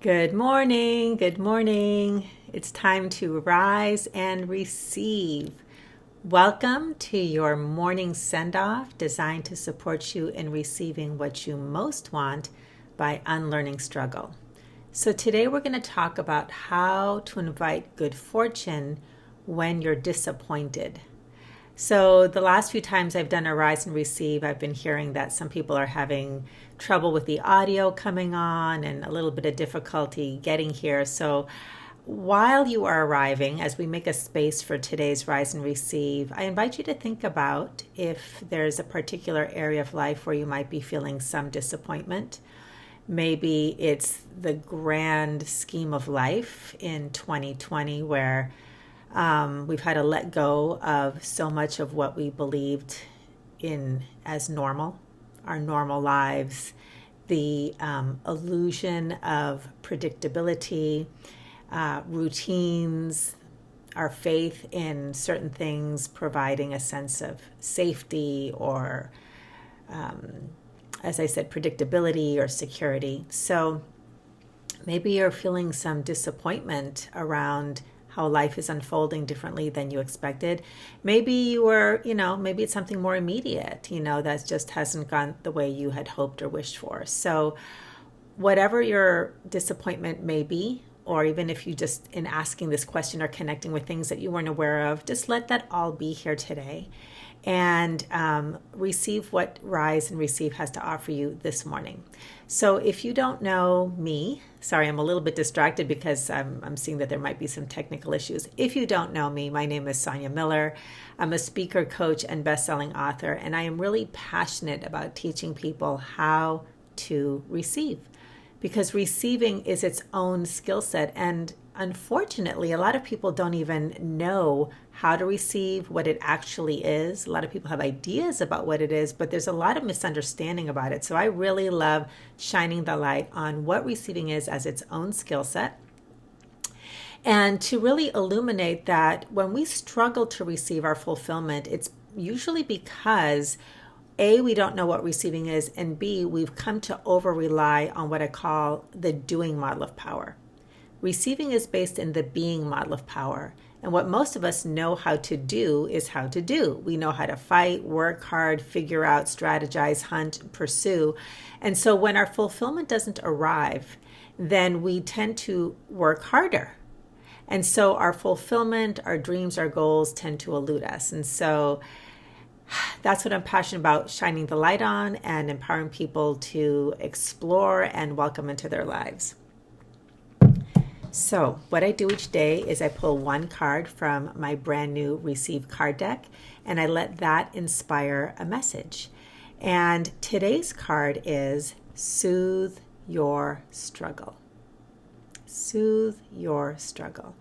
Good morning. Good morning. It's time to rise and receive. Welcome to your morning send off designed to support you in receiving what you most want by unlearning struggle. So, today we're going to talk about how to invite good fortune when you're disappointed. So the last few times I've done a rise and receive, I've been hearing that some people are having trouble with the audio coming on and a little bit of difficulty getting here. So while you are arriving, as we make a space for today's rise and receive, I invite you to think about if there's a particular area of life where you might be feeling some disappointment. Maybe it's the grand scheme of life in 2020 where we've had to let go of so much of what we believed in as normal, our normal lives, the illusion of predictability, routines, our faith in certain things providing a sense of safety or, as I said, predictability or security. So maybe you're feeling some disappointment around how life is unfolding differently than you expected. Maybe you were, maybe it's something more immediate, that just hasn't gone the way you had hoped or wished for. So whatever your disappointment may be, or even if you just in asking this question are connecting with things that you weren't aware of, just let that all be here today and receive what Rise and Receive has to offer you this morning. So if you don't know me, sorry, I'm a little bit distracted because I'm seeing that there might be some technical issues. If you don't know me, my name is Sonia Miller. I'm a speaker, coach, and best-selling author, and I am really passionate about teaching people how to receive, because receiving is its own skill set. And unfortunately, a lot of people don't even know how to receive, what it actually is. A lot of people have ideas about what it is, but there's a lot of misunderstanding about it. So I really love shining the light on what receiving is as its own skill set. And to really illuminate that when we struggle to receive our fulfillment, it's usually because A, we don't know what receiving is, and B, we've come to over-rely on what I call the doing model of power. Receiving is based in the being model of power. And what most of us know how to do is how to do. We know how to fight, work hard, figure out, strategize, hunt, pursue. And so when our fulfillment doesn't arrive, then we tend to work harder. And so our fulfillment, our dreams, our goals tend to elude us. And so that's what I'm passionate about, shining the light on and empowering people to explore and welcome into their lives. So what I do each day is I pull one card from my brand new Receive card deck, and I let that inspire a message. And today's card is Soothe Your Struggle. Soothe your struggle.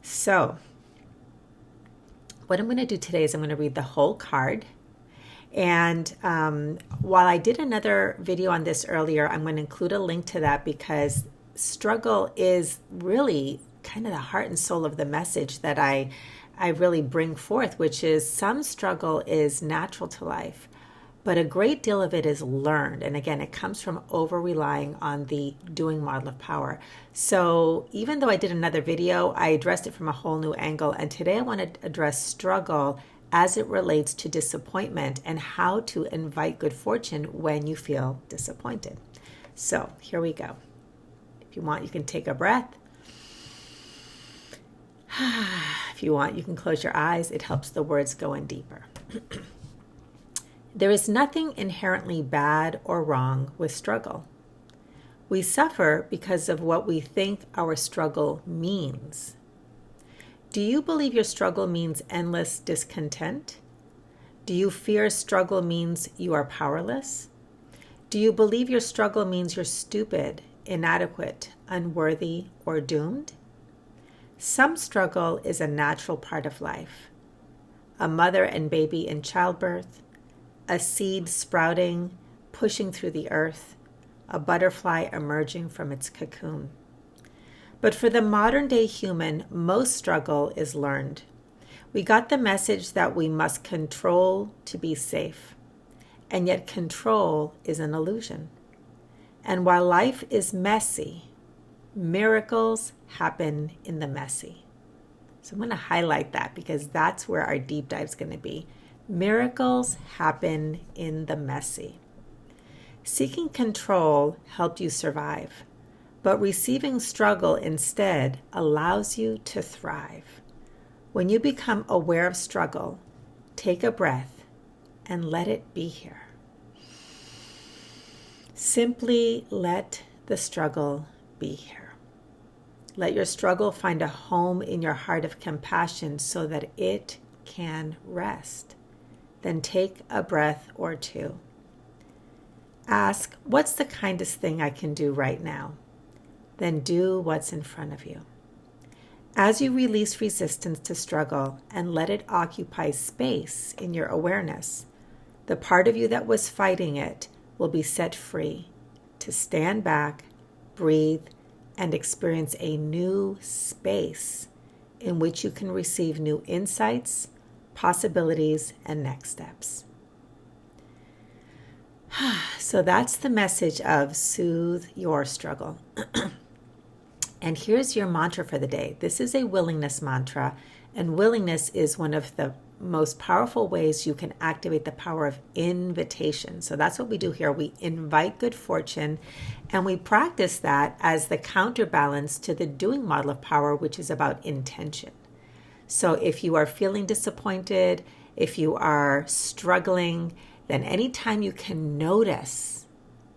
So what I'm going to do today is I'm going to read the whole card. And while I did another video on this earlier, I'm going to include a link to that because struggle is really kind of the heart and soul of the message that I really bring forth, which is some struggle is natural to life, but a great deal of it is learned. And again, it comes from over-relying on the doing model of power. So even though I did another video, I addressed it from a whole new angle. And today I want to address struggle as it relates to disappointment and how to invite good fortune when you feel disappointed. So here we go. If you want, you can take a breath. If you want, you can close your eyes. It helps the words go in deeper. There is nothing inherently bad or wrong with struggle. We suffer because of what we think our struggle means. Do you believe your struggle means endless discontent? Do you fear struggle means you are powerless? Do you believe your struggle means you're stupid, inadequate, unworthy, or doomed? Some struggle is a natural part of life. A mother and baby in childbirth, a seed sprouting, pushing through the earth, a butterfly emerging from its cocoon. But for the modern day human, most struggle is learned. We got the message that we must control to be safe. And yet control is an illusion. And while life is messy, Miracles happen in the messy. So I'm going to highlight that because that's where our deep dive is going to be. Miracles happen in the messy. Seeking control helped you survive, but receiving struggle instead allows you to thrive. When you become aware of struggle, take a breath and let it be here. Simply let the struggle be here. Let your struggle find a home in your heart of compassion so that it can rest. Then take a breath or two. Ask, what's the kindest thing I can do right now? Then do what's in front of you. As you release resistance to struggle and let it occupy space in your awareness, the part of you that was fighting it will be set free to stand back, breathe, and experience a new space in which you can receive new insights, possibilities, and next steps. So that's the message of Soothe Your Struggle. And here's your mantra for the day. This is a willingness mantra, and willingness is one of the most powerful ways you can activate the power of invitation. So that's what we do here. We invite good fortune, and we practice that as the counterbalance to the doing model of power, which is about intention. So if you are feeling disappointed, if you are struggling, then anytime you can notice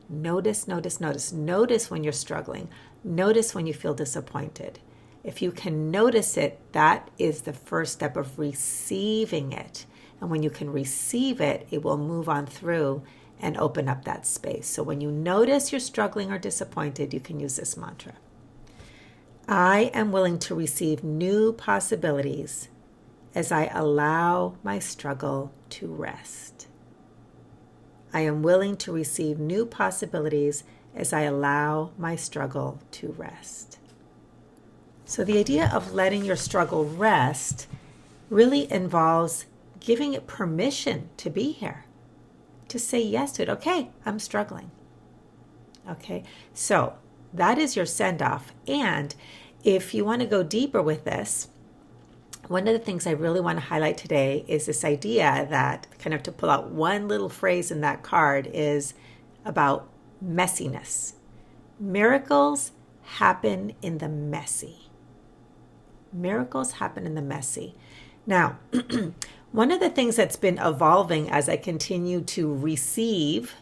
when you're struggling, notice when you feel disappointed. If you can notice it, that is the first step of receiving it. And when you can receive it, it will move on through and open up that space. So when you notice you're struggling or disappointed, you can use this mantra. I am willing to receive new possibilities as I allow my struggle to rest. I am willing to receive new possibilities as I allow my struggle to rest. So the idea of letting your struggle rest really involves giving it permission to be here, to say yes to it. Okay, I'm struggling. Okay, so that is your send-off. And if you want to go deeper with this, one of the things I really want to highlight today is this idea that, kind of to pull out one little phrase in that card, is about messiness. Miracles happen in the messy. Miracles happen in the messy. Now, one of the things that's been evolving as I continue to receive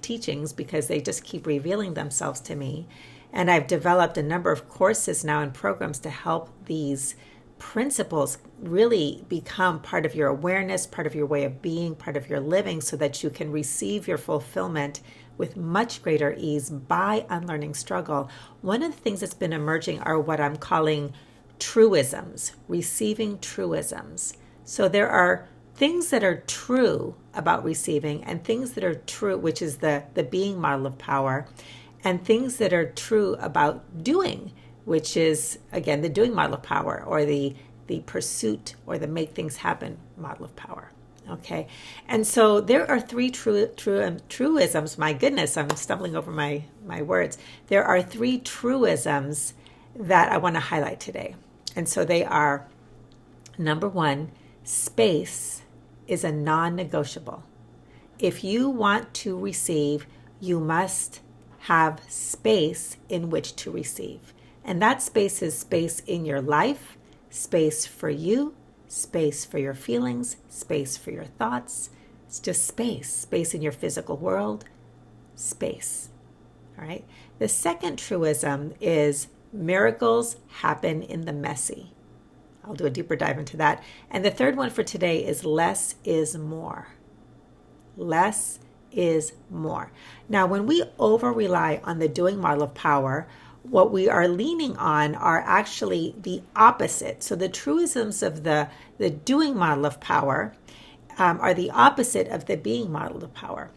teachings, because they just keep revealing themselves to me, and I've developed a number of courses now and programs to help these principles really become part of your awareness, part of your way of being, part of your living, so that you can receive your fulfillment with much greater ease by unlearning struggle. One of the things that's been emerging are what I'm calling truisms, receiving truisms. So there are things that are true about receiving and things that are true, which is the being model of power, and things that are true about doing, which is, again, the doing model of power, or the pursuit or the make things happen model of power. Okay, and so there are three truisms. My goodness, I'm stumbling over my words. There are three truisms that I want to highlight today. And so they are, number one, space is a non-negotiable. If you want to receive, you must have space in which to receive. And that space is space in your life, space for you, space for your feelings, space for your thoughts. It's just space in your physical world, space. All right. The second truism is miracles happen in the messy. I'll do a deeper dive into that. And the third one for today is less is more. Less is more. Now, when we over-rely on the doing model of power, what we are leaning on are actually the opposite. So the truisms of the doing model of power are the opposite of the being model of power.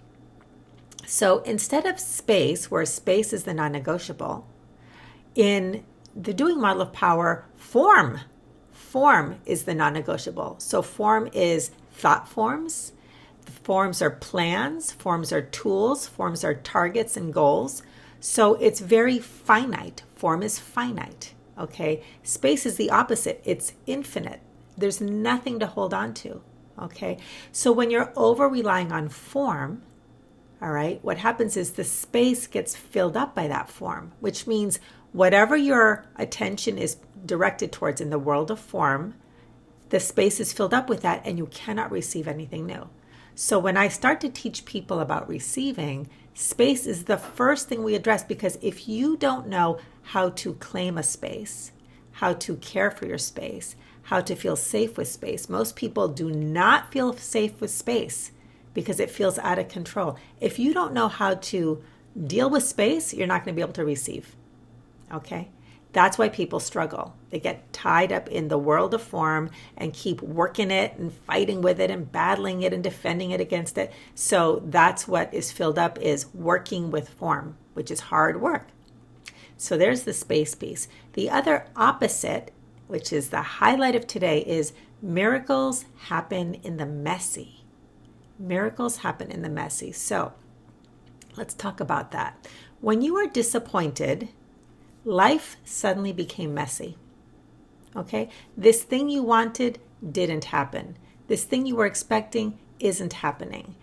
So instead of space, where space is the non-negotiable, in the doing model of power, form is the non-negotiable. So form is thought forms. Forms are plans. Forms are tools. Forms are targets and goals. So it's very finite. Form is finite. Okay. Space is the opposite. It's infinite. There's nothing to hold on to. Okay. So when you're over relying on form, all right, what happens is the space gets filled up by that form, which means whatever your attention is directed towards in the world of form, the space is filled up with that and you cannot receive anything new. So when I start to teach people about receiving, space is the first thing we address, because if you don't know how to claim a space, how to care for your space, how to feel safe with space, most people do not feel safe with space because it feels out of control. If you don't know how to deal with space, you're not going to be able to receive. Okay? That's why people struggle. They get tied up in the world of form and keep working it and fighting with it and battling it and defending it against it. So that's what is filled up, is working with form, which is hard work. So there's the space piece. The other opposite, which is the highlight of today, is miracles happen in the messy. Miracles happen in the messy. So let's talk about that. When you are disappointed, life suddenly became messy. Okay? This thing you wanted didn't happen. This thing you were expecting isn't happening.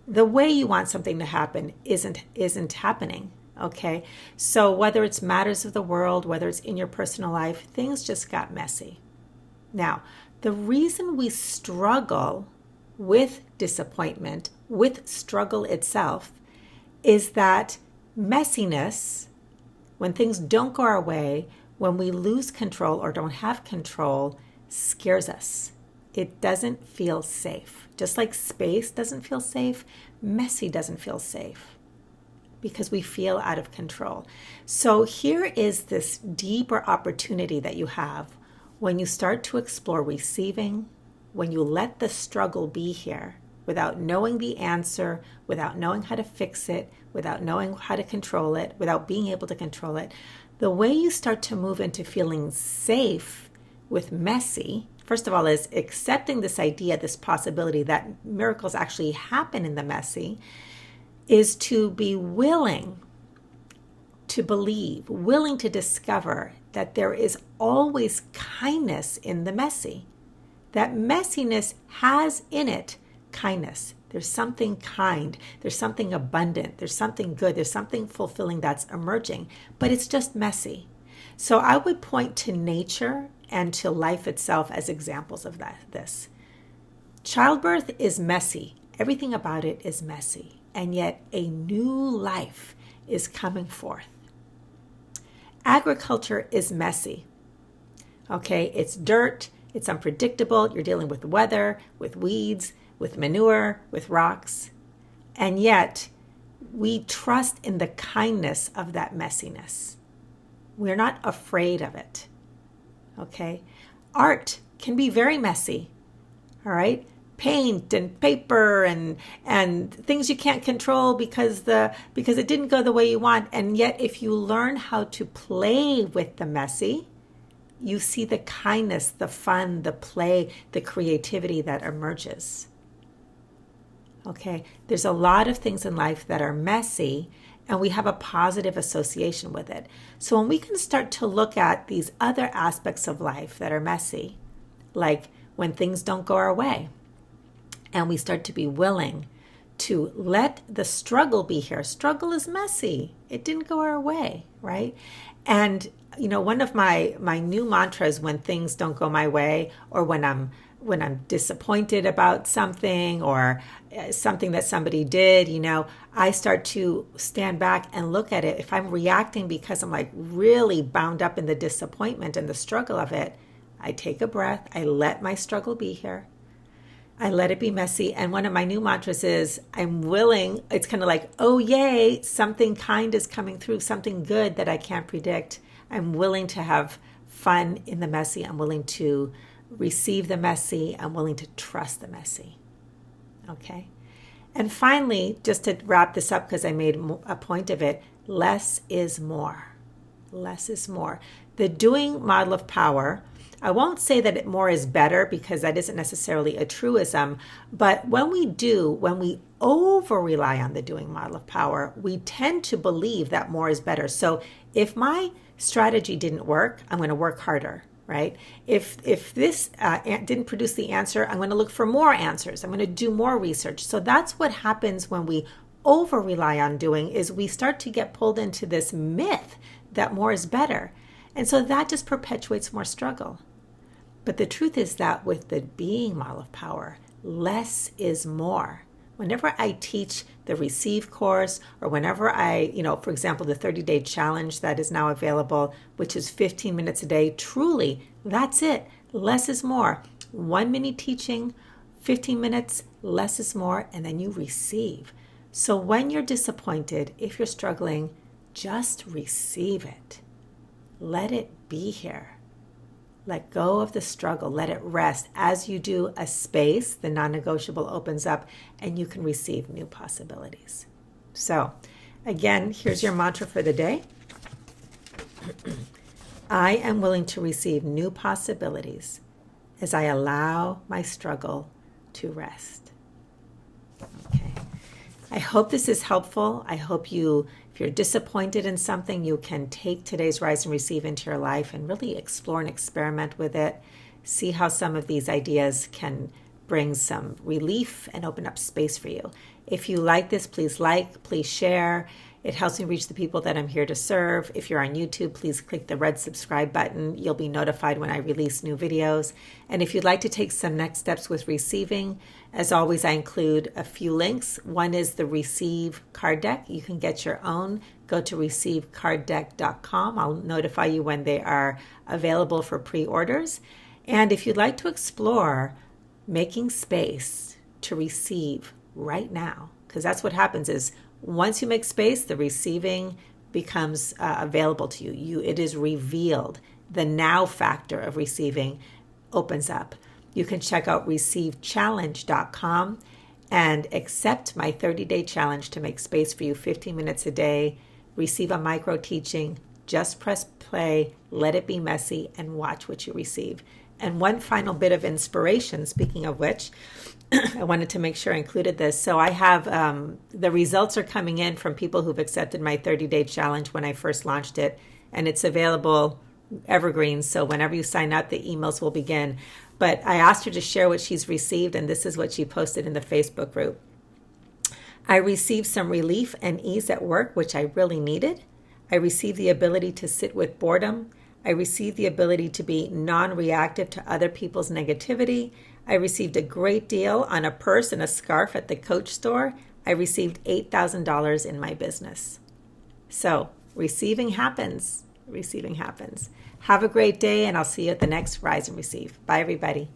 The way you want something to happen isn't happening. Okay? So whether it's matters of the world, whether it's in your personal life, things just got messy. Now, the reason we struggle with disappointment, with struggle itself, is that messiness, when things don't go our way, when we lose control or don't have control, scares us. It doesn't feel safe. Just like space doesn't feel safe, messy doesn't feel safe because we feel out of control. So here is this deeper opportunity that you have when you start to explore receiving, when you let the struggle be here without knowing the answer, without knowing how to fix it, without knowing how to control it, without being able to control it. The way you start to move into feeling safe with messy, first of all, is accepting this idea, this possibility that miracles actually happen in the messy, is to be willing to believe, willing to discover that there is always kindness in the messy. That messiness has in it kindness. There's something kind. There's something abundant. There's something good. There's something fulfilling that's emerging. But it's just messy. So I would point to nature and to life itself as examples of this. Childbirth is messy. Everything about it is messy. And yet a new life is coming forth. Agriculture is messy. Okay, it's dirt. It's unpredictable. You're dealing with weather, with weeds, with manure, with rocks. And yet, we trust in the kindness of that messiness. We're not afraid of it. Okay? Art can be very messy. All right? Paint and paper and things you can't control because it didn't go the way you want. And yet, if you learn how to play with the messy, you see the kindness, the fun, the play, the creativity that emerges. Okay, there's a lot of things in life that are messy and we have a positive association with it. So when we can start to look at these other aspects of life that are messy, like when things don't go our way, and we start to be willing to let the struggle be here. Struggle is messy. It didn't go our way, right? And one of my new mantras when things don't go my way, or when I'm disappointed about something or something that somebody did, I start to stand back and look at it. If I'm reacting because I'm like really bound up in the disappointment and the struggle of it, I take a breath. I let my struggle be here. I let it be messy. And one of my new mantras is I'm willing. It's kind of like, oh, yay, something kind is coming through, something good that I can't predict. I'm willing to have fun in the messy. I'm willing to receive the messy. I'm willing to trust the messy. Okay. And finally, just to wrap this up, because I made a point of it, less is more. Less is more. The doing model of power I won't say that more is better because that isn't necessarily a truism, but when we over rely on the doing model of power, we tend to believe that more is better. So if my strategy didn't work, I'm going to work harder. Right? If this didn't produce the answer, I'm going to look for more answers. I'm going to do more research. So that's what happens when we over rely on doing, is we start to get pulled into this myth that more is better. And so that just perpetuates more struggle. But the truth is that with the being model of power, less is more. Whenever I teach the Receive course, or whenever I, for example, the 30-day challenge that is now available, which is 15 minutes a day, truly, that's it. Less is more. 1 minute teaching, 15 minutes, less is more, and then you receive. So when you're disappointed, if you're struggling, just receive it. Let it be here. Let go of the struggle. Let it rest. As you do, a space, the non-negotiable, opens up and you can receive new possibilities. So, again, here's your mantra for the day. I am willing to receive new possibilities as I allow my struggle to rest. Okay. I hope this is helpful. I hope if you're disappointed in something, you can take today's Rise and Receive into your life and really explore and experiment with it. See how some of these ideas can bring some relief and open up space for you. If you like this, please share. It helps me reach the people that I'm here to serve. If you're on YouTube, please click the red subscribe button. You'll be notified when I release new videos. And if you'd like to take some next steps with receiving, as always, I include a few links. One is the Receive card deck. You can get your own. Go to receivecarddeck.com. I'll notify you when they are available for pre-orders. And if you'd like to explore making space to receive right now, because that's what happens is once you make space, the receiving becomes available to you. It is revealed. The now factor of receiving opens up. You can check out receivechallenge.com and accept my 30-day challenge to make space for you 15 minutes a day. Receive a micro teaching. Just press play, let it be messy, and watch what you receive. And one final bit of inspiration, speaking of which, I wanted to make sure I included this. So I have, the results are coming in from people who've accepted my 30-day challenge when I first launched it, and it's available evergreen. So whenever you sign up, the emails will begin. But I asked her to share what she's received, and this is what she posted in the Facebook group. I received some relief and ease at work, which I really needed. I received the ability to sit with boredom. I received the ability to be non-reactive to other people's negativity. I received a great deal on a purse and a scarf at the Coach store. I received $8,000 in my business. So receiving happens. Receiving happens. Have a great day, and I'll see you at the next Rise and Receive. Bye, everybody.